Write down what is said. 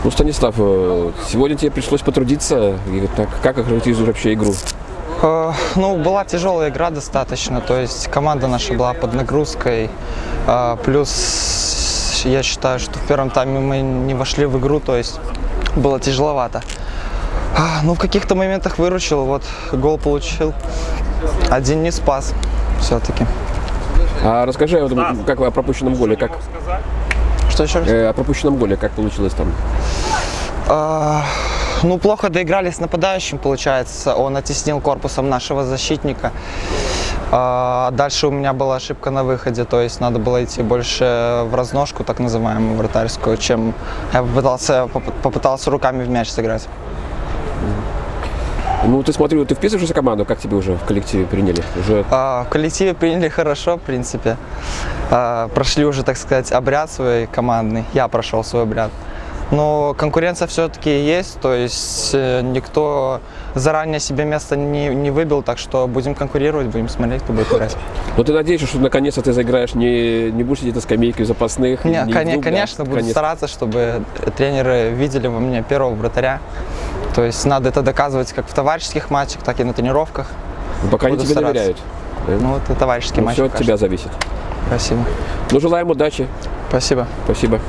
Ну, Станислав, сегодня тебе пришлось потрудиться. И как охарактеризуешь вообще игру? Ну, была тяжелая игра достаточно, то есть команда наша была под нагрузкой, плюс я считаю, что в первом тайме мы не вошли в игру, то есть было тяжеловато. Ну, в каких-то моментах выручил, вот гол получил, один не спас все-таки. А расскажи как о пропущенном голе, как Что еще раз? о пропущенном голе, как получилось там? Ну, плохо доиграли с нападающим, получается. Он оттеснил корпусом нашего защитника. Дальше у меня была ошибка на выходе, то есть надо было идти больше в разножку, так называемую, вратарскую, чем я попытался руками в мяч сыграть. Ну, ты смотрю, ты вписываешься в команду, как тебе уже в коллективе приняли? В коллективе приняли хорошо, в принципе. Прошли уже, так сказать, обряд свой командный. Я прошел свой обряд. Но конкуренция все-таки есть, то есть никто заранее себе место не выбил, так что будем конкурировать, будем смотреть, кто будет играть. Но ты надеешься, что наконец-то ты заиграешь, не будешь сидеть на скамейке запасных? Конечно, буду стараться, чтобы тренеры видели во мне первого вратаря. То есть надо это доказывать как в товарищеских матчах, так и на тренировках. Но пока они тебе доверяют. Ну, вот и товарищеские матчи. Все от тебя зависит. Спасибо. Ну, желаем удачи. Спасибо. Спасибо.